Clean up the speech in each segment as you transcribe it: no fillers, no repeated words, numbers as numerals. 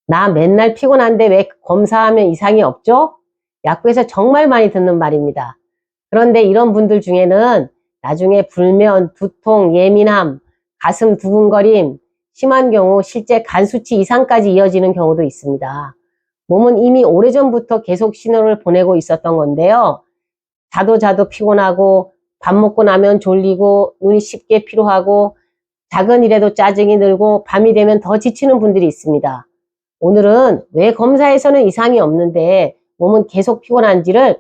나 맨날 피곤한데 왜 검사하면 이상이 없죠? 약국에서 정말 많이 듣는 말입니다. 그런데 이런 분들 중에는 나중에 불면, 두통, 예민함, 가슴 두근거림, 심한 경우 실제 간 수치 이상까지 이어지는 경우도 있습니다. 몸은 이미 오래전부터 계속 신호를 보내고 있었던 건데요. 자도 피곤하고, 밥 먹고 나면 졸리고, 눈이 쉽게 피로하고, 작은 일에도 짜증이 늘고, 밤이 되면 더 지치는 분들이 있습니다. 오늘은 왜 검사에서는 이상이 없는데 몸은 계속 피곤한지를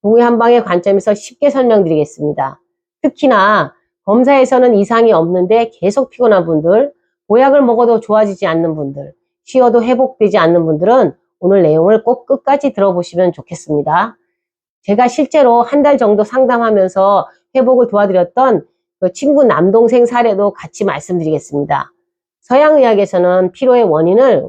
동의한방의 관점에서 쉽게 설명드리겠습니다. 특히나 검사에서는 이상이 없는데 계속 피곤한 분들, 보약을 먹어도 좋아지지 않는 분들, 쉬어도 회복되지 않는 분들은 오늘 내용을 꼭 끝까지 들어보시면 좋겠습니다. 제가 실제로 한 달 정도 상담하면서 회복을 도와드렸던 그 친구 남동생 사례도 같이 말씀드리겠습니다. 서양의학에서는 피로의 원인을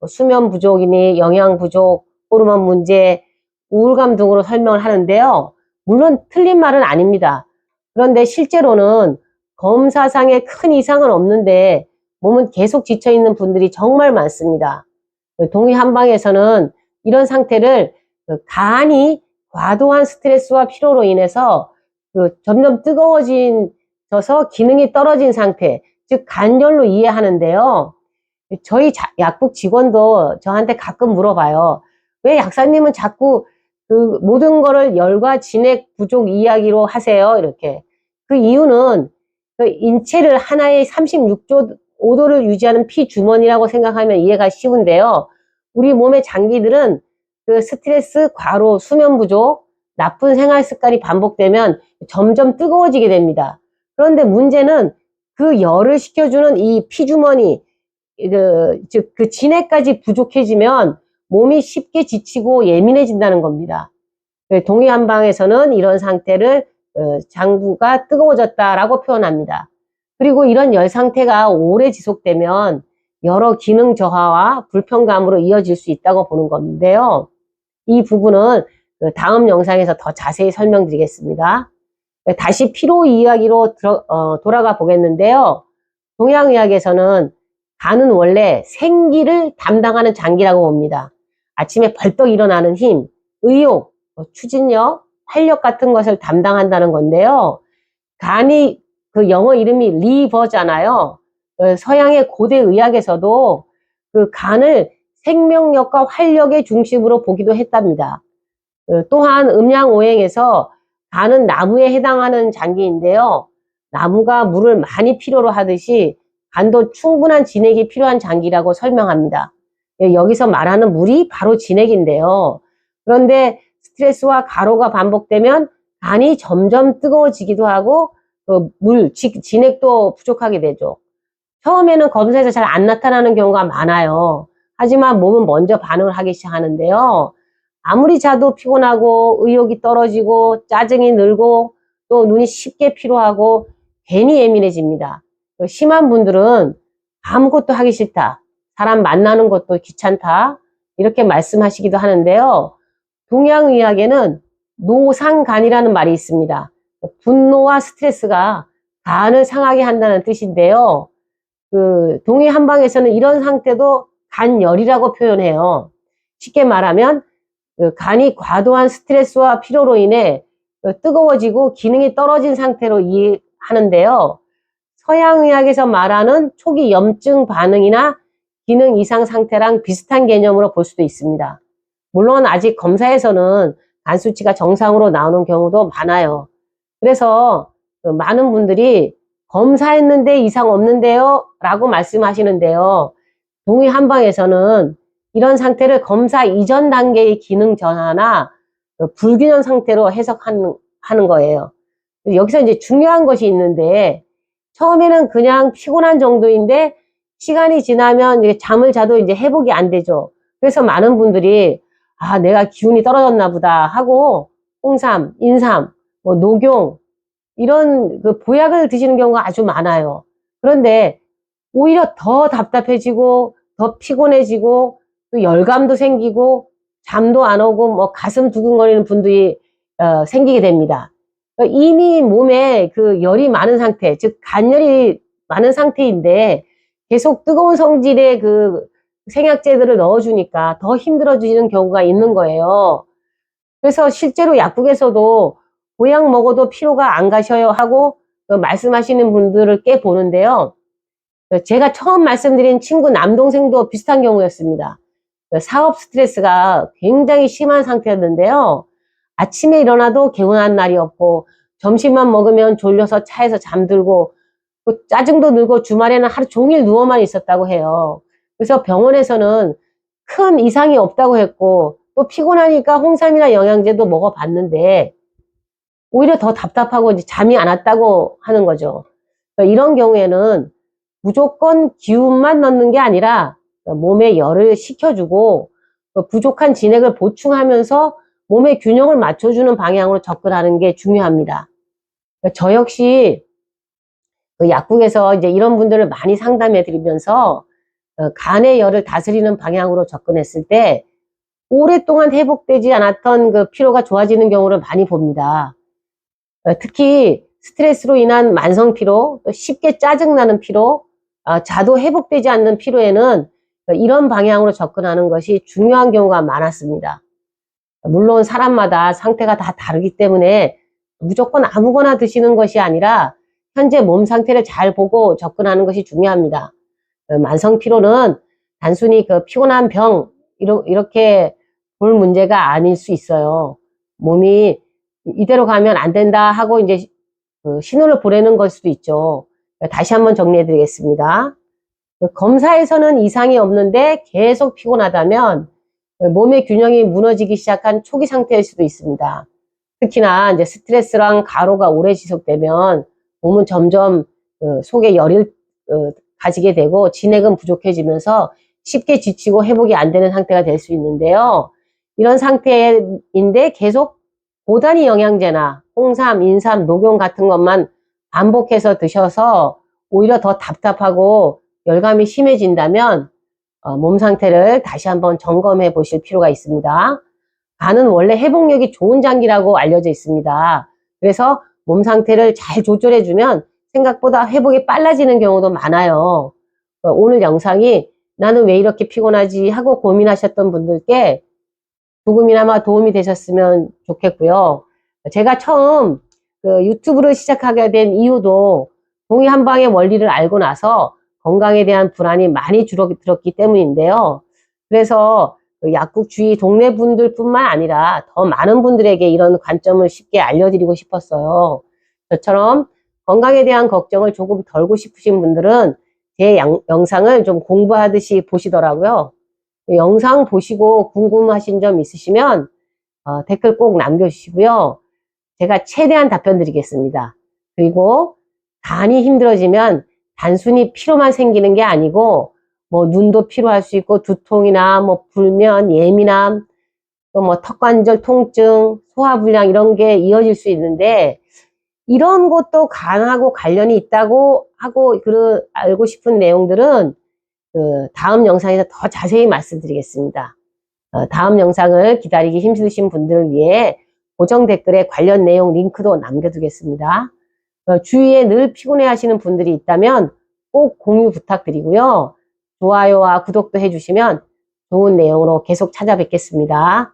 수면 부족이니 영양 부족, 호르몬 문제, 우울감 등으로 설명을 하는데요. 물론 틀린 말은 아닙니다. 그런데 실제로는 검사상에 큰 이상은 없는데 몸은 계속 지쳐있는 분들이 정말 많습니다. 동의한방에서는 이런 상태를 간이 과도한 스트레스와 피로로 인해서 점점 뜨거워져서 기능이 떨어진 상태, 즉 간열로 이해하는데요. 저희 약국 직원도 저한테 가끔 물어봐요. 왜 약사님은 자꾸 그 모든 거를 열과 진액 부족 이야기로 하세요? 이렇게. 그 이유는 그 인체를 하나의 36.5도를 유지하는 피주머니라고 생각하면 이해가 쉬운데요. 우리 몸의 장기들은 그 스트레스, 과로, 수면 부족, 나쁜 생활 습관이 반복되면 점점 뜨거워지게 됩니다. 그런데 문제는 그 열을 식혀주는 이 피주머니, 즉 그 진액까지 부족해지면 몸이 쉽게 지치고 예민해진다는 겁니다. 동의한방에서는 이런 상태를 장부가 뜨거워졌다라고 표현합니다. 그리고 이런 열 상태가 오래 지속되면 여러 기능 저하와 불편감으로 이어질 수 있다고 보는 건데요. 이 부분은 다음 영상에서 더 자세히 설명드리겠습니다. 다시 피로 이야기로 돌아가 보겠는데요. 동양의학에서는 간은 원래 생기를 담당하는 장기라고 봅니다. 아침에 벌떡 일어나는 힘, 의욕, 추진력, 활력 같은 것을 담당한다는 건데요. 간이 그 영어 이름이 리버잖아요. 서양의 고대 의학에서도 그 간을 생명력과 활력의 중심으로 보기도 했답니다. 또한 음양오행에서 간은 나무에 해당하는 장기인데요. 나무가 물을 많이 필요로 하듯이 간도 충분한 진액이 필요한 장기라고 설명합니다. 여기서 말하는 물이 바로 진액인데요. 그런데 스트레스와 과로가 반복되면 간이 점점 뜨거워지기도 하고 진액도 부족하게 되죠. 처음에는 검사에서 잘 안 나타나는 경우가 많아요. 하지만 몸은 먼저 반응을 하기 시작하는데요. 아무리 자도 피곤하고 의욕이 떨어지고 짜증이 늘고 또 눈이 쉽게 피로하고 괜히 예민해집니다. 심한 분들은 아무것도 하기 싫다, 사람 만나는 것도 귀찮다, 이렇게 말씀하시기도 하는데요. 동양의학에는 노상간이라는 말이 있습니다. 분노와 스트레스가 간을 상하게 한다는 뜻인데요. 동의한방에서는 이런 상태도 간열이라고 표현해요. 쉽게 말하면 간이 과도한 스트레스와 피로로 인해 뜨거워지고 기능이 떨어진 상태로 이해하는데요. 서양의학에서 말하는 초기 염증 반응이나 기능 이상 상태랑 비슷한 개념으로 볼 수도 있습니다. 물론 아직 검사에서는 간 수치가 정상으로 나오는 경우도 많아요. 그래서 많은 분들이 검사했는데 이상 없는데요? 라고 말씀하시는데요. 동의한방에서는 이런 상태를 검사 이전 단계의 기능 전환이나 불균형 상태로 해석하는 거예요. 여기서 이제 중요한 것이 있는데, 처음에는 그냥 피곤한 정도인데 시간이 지나면 이제 잠을 자도 이제 회복이 안 되죠. 그래서 많은 분들이 내가 기운이 떨어졌나 보다 하고 홍삼, 인삼, 녹용 이런 그 보약을 드시는 경우가 아주 많아요. 그런데 오히려 더 답답해지고 더 피곤해지고 또 열감도 생기고 잠도 안 오고 가슴 두근거리는 분들이 생기게 됩니다. 이미 몸에 그 열이 많은 상태, 즉 간열이 많은 상태인데 계속 뜨거운 성질의 그 생약제들을 넣어주니까 더 힘들어지는 경우가 있는 거예요. 그래서 실제로 약국에서도 보약 먹어도 피로가 안 가셔요 하고 말씀하시는 분들을 꽤 보는데요. 제가 처음 말씀드린 친구 남동생도 비슷한 경우였습니다. 사업 스트레스가 굉장히 심한 상태였는데요. 아침에 일어나도 개운한 날이 없고 점심만 먹으면 졸려서 차에서 잠들고 짜증도 늘고 주말에는 하루 종일 누워만 있었다고 해요. 그래서 병원에서는 큰 이상이 없다고 했고 또 피곤하니까 홍삼이나 영양제도 먹어봤는데 오히려 더 답답하고 이제 잠이 안 왔다고 하는 거죠. 그러니까 이런 경우에는 무조건 기운만 넣는 게 아니라 몸에 열을 식혀주고 부족한 진액을 보충하면서 몸의 균형을 맞춰주는 방향으로 접근하는 게 중요합니다. 저 역시 약국에서 이제 이런 분들을 많이 상담해 드리면서 간의 열을 다스리는 방향으로 접근했을 때 오랫동안 회복되지 않았던 그 피로가 좋아지는 경우를 많이 봅니다. 특히 스트레스로 인한 만성 피로, 또 쉽게 짜증나는 피로, 자도 회복되지 않는 피로에는 이런 방향으로 접근하는 것이 중요한 경우가 많았습니다. 물론 사람마다 상태가 다 다르기 때문에 무조건 아무거나 드시는 것이 아니라 현재 몸 상태를 잘 보고 접근하는 것이 중요합니다. 만성 피로는 단순히 그 피곤한 병 이렇게 볼 문제가 아닐 수 있어요. 몸이 이대로 가면 안 된다 하고 이제 신호를 보내는 걸 수도 있죠. 다시 한번 정리해 드리겠습니다. 검사에서는 이상이 없는데 계속 피곤하다면 몸의 균형이 무너지기 시작한 초기 상태일 수도 있습니다. 특히나 이제 스트레스랑 과로가 오래 지속되면 몸은 점점 속에 열이 가지게 되고 진액은 부족해지면서 쉽게 지치고 회복이 안 되는 상태가 될 수 있는데요. 이런 상태인데 계속 고단위 영양제나 홍삼, 인삼, 녹용 같은 것만 반복해서 드셔서 오히려 더 답답하고 열감이 심해진다면 몸 상태를 다시 한번 점검해 보실 필요가 있습니다. 간은 원래 회복력이 좋은 장기라고 알려져 있습니다. 그래서 몸 상태를 잘 조절해주면 생각보다 회복이 빨라지는 경우도 많아요. 오늘 영상이 나는 왜 이렇게 피곤하지 하고 고민하셨던 분들께 조금이나마 도움이 되셨으면 좋겠고요. 제가 처음 유튜브를 시작하게 된 이유도 동의 한방의 원리를 알고 나서 건강에 대한 불안이 많이 줄어들었기 때문인데요. 그래서 약국 주위 동네 분들 뿐만 아니라 더 많은 분들에게 이런 관점을 쉽게 알려드리고 싶었어요. 저처럼 건강에 대한 걱정을 조금 덜고 싶으신 분들은 제 영상을 좀 공부하듯이 보시더라고요. 영상 보시고 궁금하신 점 있으시면 댓글 꼭 남겨주시고요. 제가 최대한 답변 드리겠습니다. 그리고 간이 힘들어지면 단순히 피로만 생기는 게 아니고 뭐 눈도 피로할 수 있고 두통이나 뭐 불면, 예민함, 또 뭐 턱관절 통증, 소화불량 이런 게 이어질 수 있는데 이런 것도 간하고 관련이 있다고 하고 알고 싶은 내용들은 다음 영상에서 더 자세히 말씀드리겠습니다. 다음 영상을 기다리기 힘드신 분들을 위해 고정 댓글에 관련 내용 링크도 남겨두겠습니다. 주위에 늘 피곤해 하시는 분들이 있다면 꼭 공유 부탁드리고요. 좋아요와 구독도 해주시면 좋은 내용으로 계속 찾아뵙겠습니다.